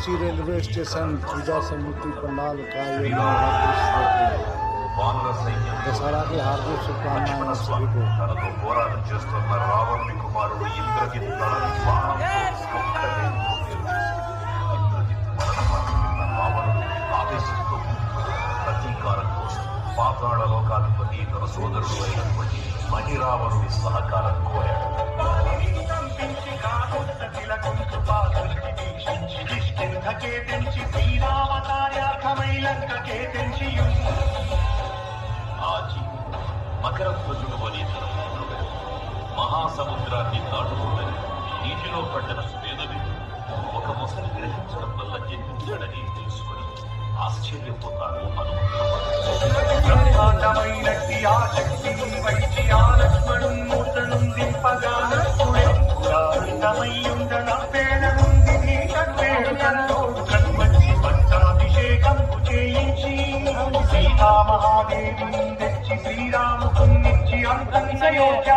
Ranchi railway station पूजा समिति पंडाल का ये दशहरा की हार्दिक शुभकामनाएं सभी को। తనతో పోరాటం చేస్తున్న రావణుని కుమారుడు ఇంద్రజిత్ తనని బాణంతో రావణుడు ఆవేశంతో ప్రతీకారం కోసం పాతాళ లోకాధిపతి తన సోదరుడు అయినటువంటి మహిరావణుడి సహకారం కోరాడు. మకర ధ్వజుడు అని తన పుత్రుడు మహాసముద్రాన్ని దాటుకుందని నీటిలో పడ్డన స్వేదవి ఒక మొసలి గ్రహించడం వల్ల జన్మించాడని తెలుసుకుని ఆశ్చర్యపోతాడు సీతామహాదేవి తెచ్చి శ్రీరామునిచ్చి అంతయోగ్య